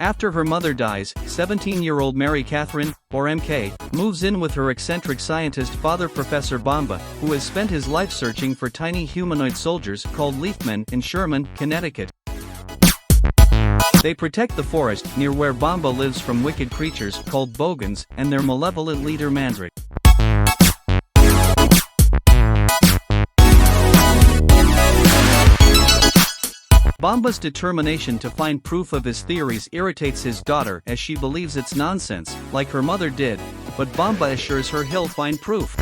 After her mother dies, 17-year-old Mary Catherine, or MK, moves in with her eccentric scientist father Professor Bomba, who has spent his life searching for tiny humanoid soldiers called Leafmen in Sherman, Connecticut. They protect the forest near where Bomba lives from wicked creatures called Bogans and their malevolent leader Mandrake. Bomba's determination to find proof of his theories irritates his daughter as she believes it's nonsense, like her mother did, but Bomba assures her he'll find proof.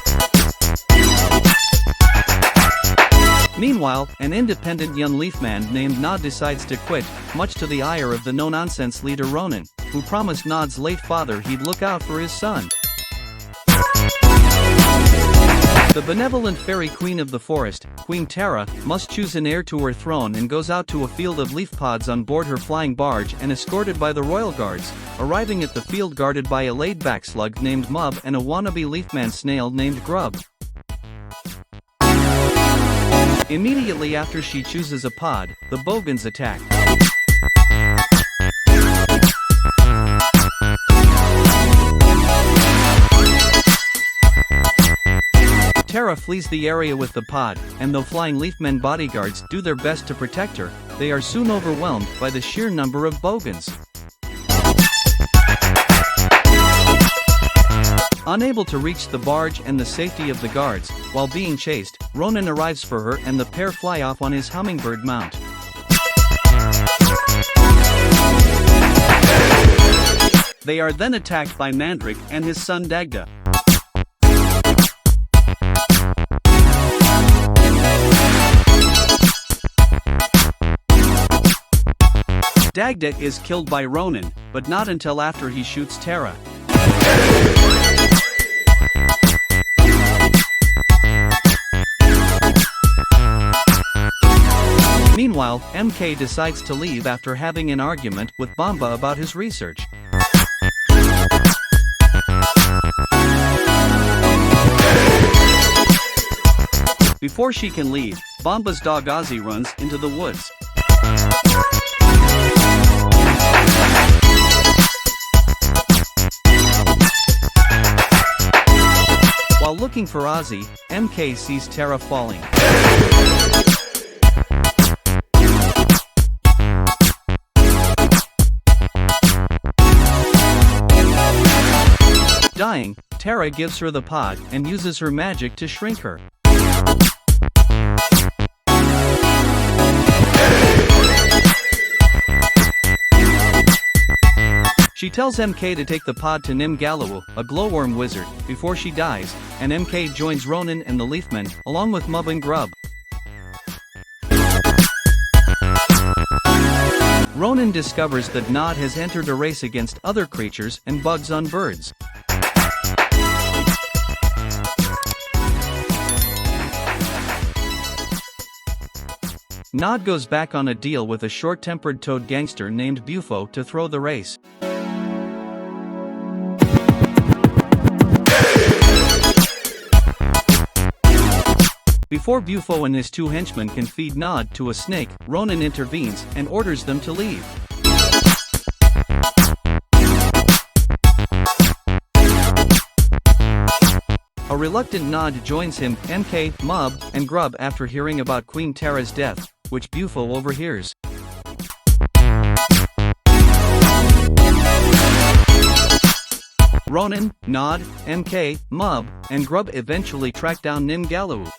Meanwhile, an independent young Leafman named Nod decides to quit, much to the ire of the no-nonsense leader Ronan, who promised Nod's late father he'd look out for his son. The benevolent fairy queen of the forest, Queen Tara, must choose an heir to her throne and goes out to a field of leaf pods on board her flying barge and escorted by the royal guards, arriving at the field guarded by a laid-back slug named Mub and a wannabe Leafman snail named Grub. Immediately after she chooses a pod, the Bogans attack. Tara flees the area with the pod, and though flying Leafmen bodyguards do their best to protect her, they are soon overwhelmed by the sheer number of Bogans. Unable to reach the barge and the safety of the guards, while being chased, Ronan arrives for her and the pair fly off on his hummingbird mount. They are then attacked by Mandrake and his son Dagda. Dagda is killed by Ronan, but not until after he shoots Tara. Meanwhile, MK decides to leave after having an argument with Bomba about his research. Before she can leave, Bomba's dog Ozzy runs into the woods. While looking for Ozzy, MK sees Tara falling. Dying, Tara gives her the pod and uses her magic to shrink her. She tells MK to take the pod to Nim Galawu, a glowworm wizard, before she dies, and MK joins Ronan and the Leafmen, along with Mub and Grub. Ronan discovers that Nod has entered a race against other creatures and bugs on birds. Nod goes back on a deal with a short-tempered toad gangster named Bufo to throw the race. Before Bufo and his two henchmen can feed Nod to a snake, Ronan intervenes and orders them to leave. A reluctant Nod joins him, MK, Mub, and Grub after hearing about Queen Tara's death, which Bufo overhears. Ronan, Nod, MK, Mub, and Grub eventually track down Nim Galawu.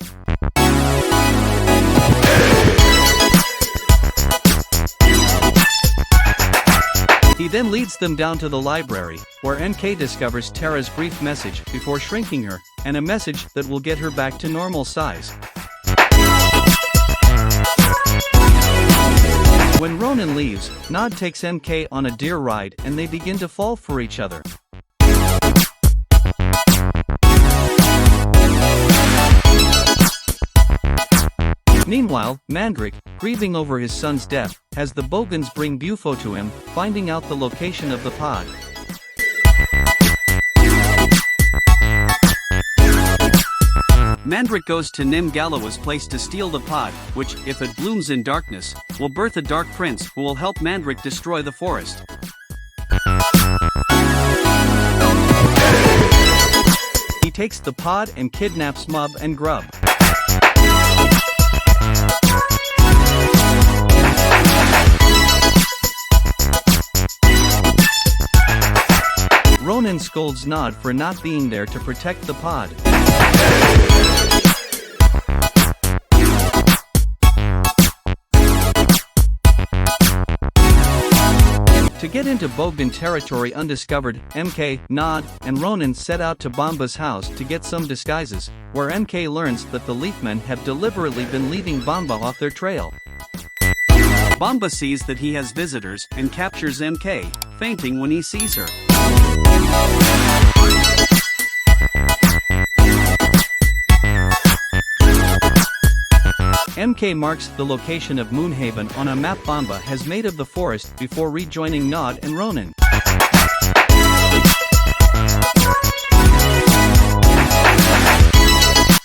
He then leads them down to the library, where MK discovers Tara's brief message before shrinking her, and a message that will get her back to normal size. When Ronan leaves, Nod takes MK on a deer ride and they begin to fall for each other. Meanwhile, Mandrake, grieving over his son's death, has the Bogans bring Bufo to him, finding out the location of the pod. Mandrake goes to Nim Galawu's place to steal the pod, which, if it blooms in darkness, will birth a dark prince who will help Mandrake destroy the forest. He takes the pod and kidnaps Mub and Grub. Ronan scolds Nod for not being there to protect the pod. To get into Bogan territory undiscovered, MK, Nod, and Ronan set out to Bomba's house to get some disguises, where MK learns that the Leafmen have deliberately been leaving Bomba off their trail. Bomba sees that he has visitors and captures MK, fainting when he sees her. MK marks the location of Moonhaven on a map Bomba has made of the forest before rejoining Nod and Ronan.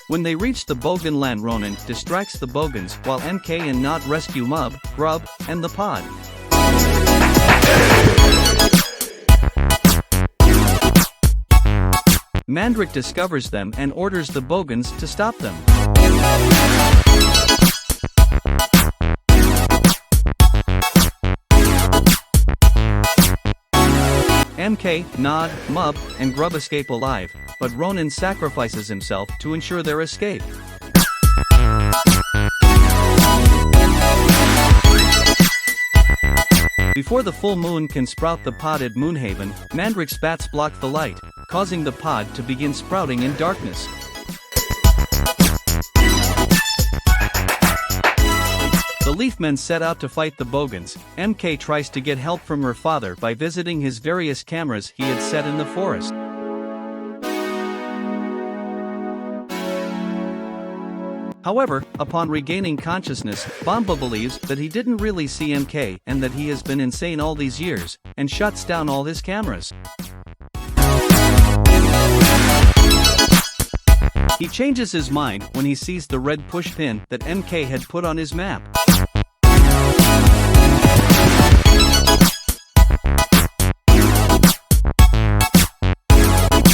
When they reach the Bogan land, Ronan distracts the Bogans while MK and Nod rescue Mub, Grub, and the pod. Mandrick discovers them and orders the Bogans to stop them. MK, Nod, Mub, and Grub escape alive, but Ronan sacrifices himself to ensure their escape. Before the full moon can sprout the pod at Moonhaven, Mandrick's bats block the light, causing the pod to begin sprouting in darkness. The Leafmen set out to fight the Bogans. MK tries to get help from her father by visiting his various cameras he had set in the forest. However, upon regaining consciousness, Bomba believes that he didn't really see MK and that he has been insane all these years, and shuts down all his cameras. He changes his mind when he sees the red pushpin that MK had put on his map.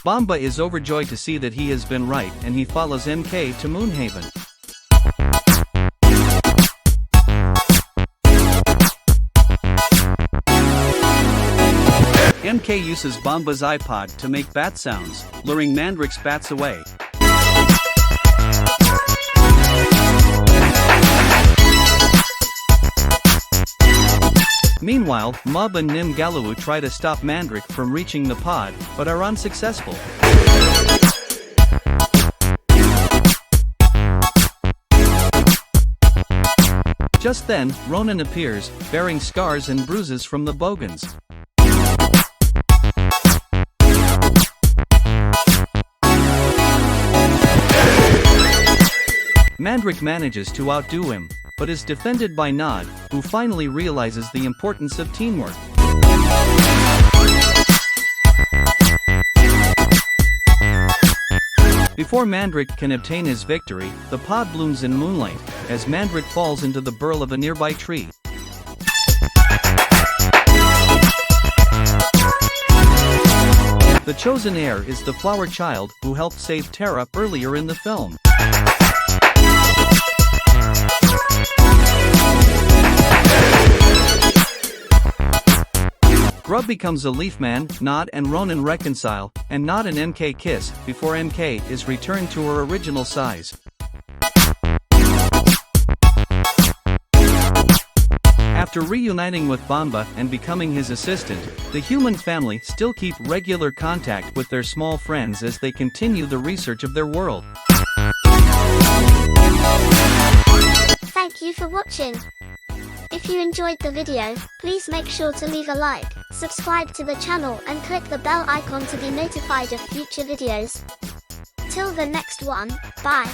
Bomba is overjoyed to see that he has been right, and he follows MK to Moonhaven. MK uses Bomba's iPod to make bat sounds, luring Mandrick's bats away. Meanwhile, Mub and Nim Galoo try to stop Mandrick from reaching the pod, but are unsuccessful. Just then, Ronan appears, bearing scars and bruises from the Bogans. Mandrick manages to outdo him, but is defended by Nod, who finally realizes the importance of teamwork. Before Mandrick can obtain his victory, the pod blooms in moonlight, as Mandrick falls into the burl of a nearby tree. The chosen heir is the flower child who helped save Terra earlier in the film. Grub becomes a Leafman, Nod and Ronan reconcile, and Nod and MK kiss before MK is returned to her original size. After reuniting with Bomba and becoming his assistant, the human family still keep regular contact with their small friends as they continue the research of their world. Thank you for watching. If you enjoyed the video, please make sure to leave a like, subscribe to the channel and click the bell icon to be notified of future videos. Till the next one, bye.